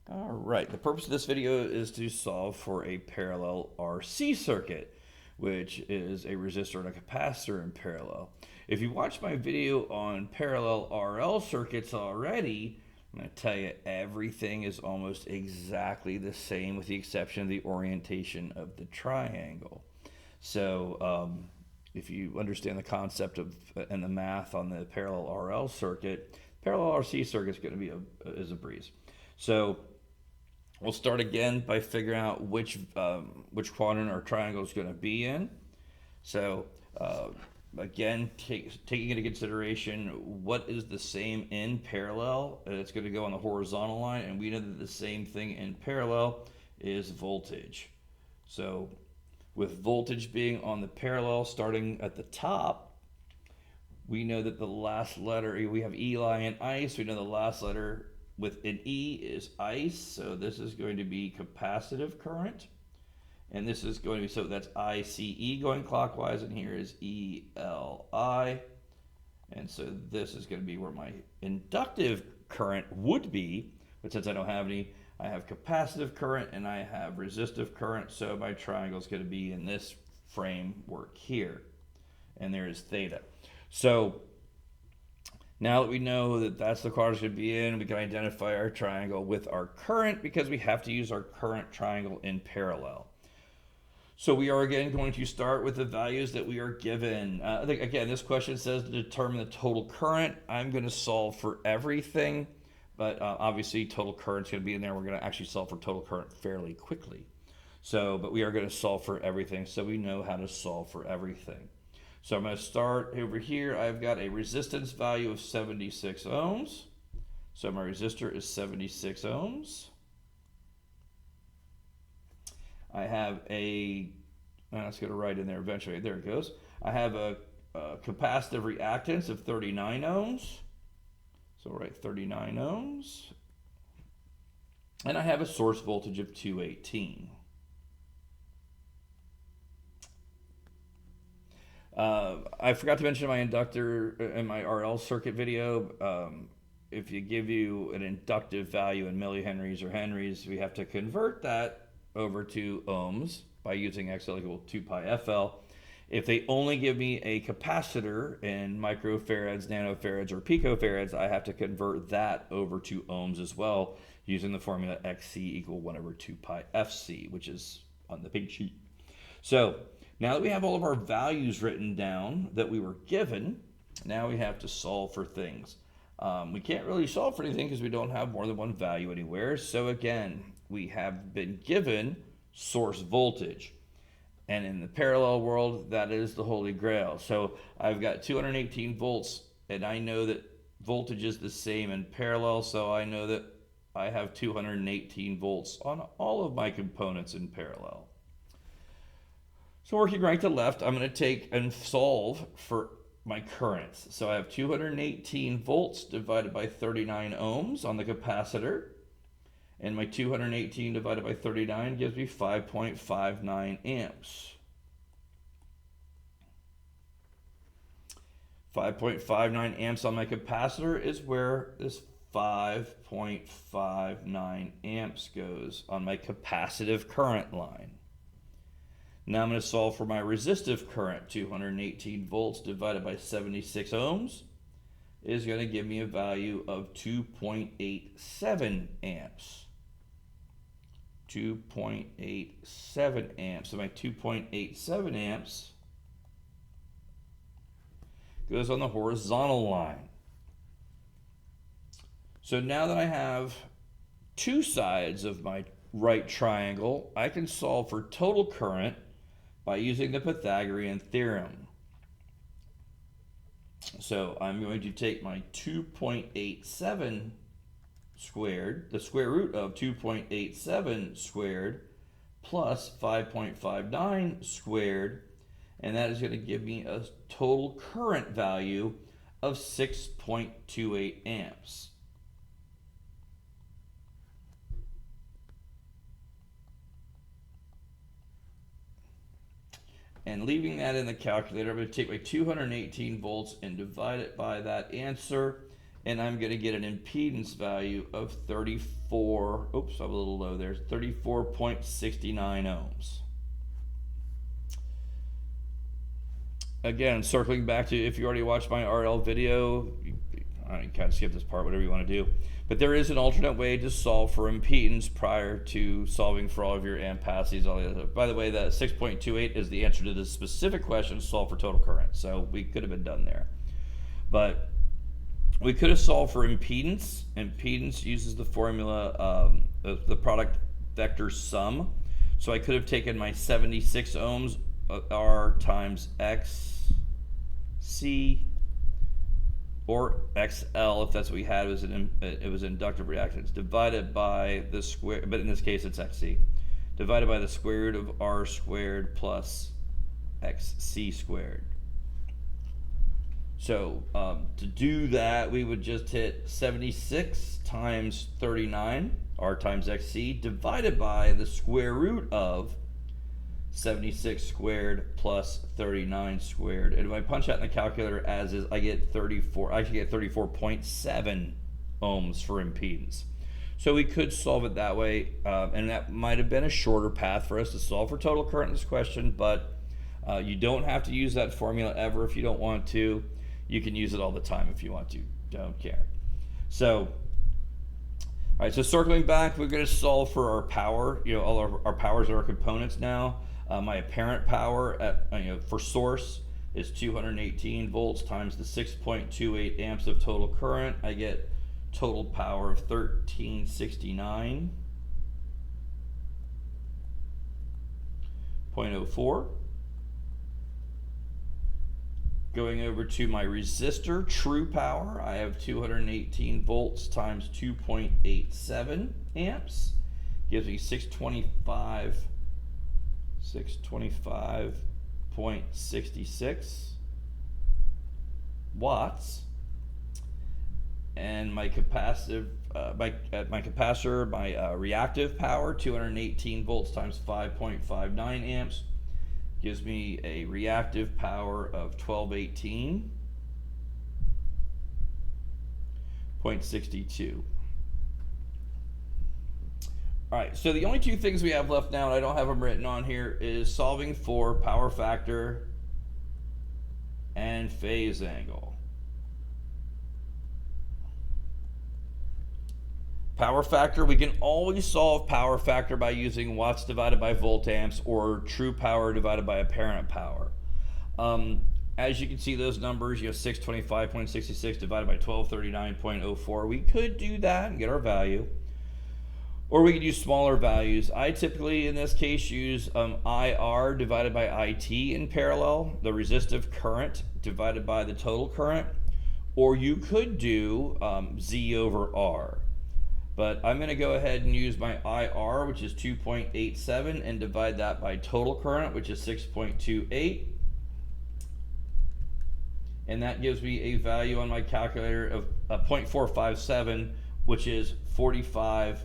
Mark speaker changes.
Speaker 1: All right, the purpose of this video is to solve for a parallel RC circuit, which is a resistor and a capacitor in parallel. If you watched my video on parallel RL circuits already, I'm going to tell you everything is almost exactly the same with the exception of the orientation of the triangle. So if you understand the concept of and the math on the parallel RL circuit, parallel RC circuit is going to be a breeze. So we'll start again by figuring out which quadrant our triangle is going to be in. So again, taking into consideration what is the same in parallel, it's going to go on the horizontal line, and we know that the same thing in parallel is voltage. So with voltage being on the parallel starting at the top, we know that the last letter, we have Eli and ice, we know the last letter with an E is ice, so this is going to be capacitive current. And this is going to be, so that's ICE going clockwise, and here is ELI. And so this is going to be where my inductive current would be, but since I don't have any, I have capacitive current and I have resistive current, so my triangle is going to be in this framework here. And there is theta. So now that we know that that's the quadrant should be in, we can identify our triangle with our current because we have to use our current triangle in parallel. So we are again going to start with the values that we are given. Again, this question says to determine the total current. I'm going to solve for everything, but obviously total current's going to be in there. We're going to actually solve for total current fairly quickly. So, but we are going to solve for everything, so we know how to solve for everything. So I'm going to start over here. I've got a resistance value of 76 ohms. So my resistor is 76 ohms. I have a, let's get it right in there eventually. There it goes. I have a capacitive reactance of 39 ohms. So we'll write 39 ohms. And I have a source voltage of 218. I forgot to mention my inductor in my RL circuit video. If you give you an inductive value in millihenries or henries, we have to convert that over to ohms by using XL equal 2 pi FL. If they only give me a capacitor in microfarads, nanofarads, or picofarads, I have to convert that over to ohms as well using the formula XC equal 1 over 2 pi FC, which is on the pink sheet. So now that we have all of our values written down that we were given, now we have to solve for things. We can't really solve for anything because we don't have more than one value anywhere. So again, we have been given source voltage. And in the parallel world, that is the holy grail. So I've got 218 volts, and I know that voltage is the same in parallel, so I know that I have 218 volts on all of my components in parallel. So working right to left, I'm going to take and solve for my currents. So I have 218 volts divided by 39 ohms on the capacitor. And my 218 divided by 39 gives me 5.59 amps. 5.59 amps on my capacitor is where this 5.59 amps goes on my capacitive current line. Now I'm going to solve for my resistive current. 218 volts divided by 76 ohms is going to give me a value of 2.87 amps. 2.87 amps. So my 2.87 amps goes on the horizontal line. So now that I have two sides of my right triangle, I can solve for total current by using the Pythagorean theorem. So I'm going to take my 2.87 squared, the square root of 2.87 squared plus 5.59 squared, and that is going to give me a total current value of 6.28 amps. And leaving that in the calculator, I'm going to take my 218 volts and divide it by that answer, and I'm going to get an impedance value of 34, oops, I'm a little low there, 34.69 ohms. Again, circling back to, if you already watched my RL video, you kind of skip this part, whatever you want to do. But there is an alternate way to solve for impedance prior to solving for all of your ampacities. All the other. By the way, that 6.28 is the answer to this specific question, solve for total current. So we could have been done there. But we could have solved for impedance. Impedance uses the formula, the product vector sum. So I could have taken my 76 ohms R times X C or XL, if that's what we had, it was inductive reactance, divided by the square, but in this case it's XC, divided by the square root of R squared plus XC squared. So to do that, we would just hit 76 times 39, R times XC, divided by the square root of 76 squared plus 39 squared. And if I punch that in the calculator as is, I get 34, I actually get 34.7 ohms for impedance. So we could solve it that way, and that might have been a shorter path for us to solve for total current in this question, but you don't have to use that formula ever if you don't want to. You can use it all the time if you want to, don't care. So, all right, so circling back, we're gonna solve for our power. You know, all our powers are our components now. My apparent power at, for source is 218 volts times the 6.28 amps of total current. I get total power of 1369.04. Going over to my resistor, true power, I have 218 volts times 2.87 amps. Gives me 625.66 watts. And my capacitive, my reactive power, 218 volts times 5.59 amps, gives me a reactive power of 1218.62. All right, so the only two things we have left now, and I don't have them written on here, is solving for power factor and phase angle. Power factor, we can always solve power factor by using watts divided by voltamps or true power divided by apparent power. As you can see, those numbers, you have 625.66 divided by 1239.04. We could do that and get our value. Or we could use smaller values. I typically, in this case, use IR divided by IT in parallel, the resistive current divided by the total current. Or you could do Z over R. But I'm going to go ahead and use my IR, which is 2.87, and divide that by total current, which is 6.28. And that gives me a value on my calculator of 0.457, which is 45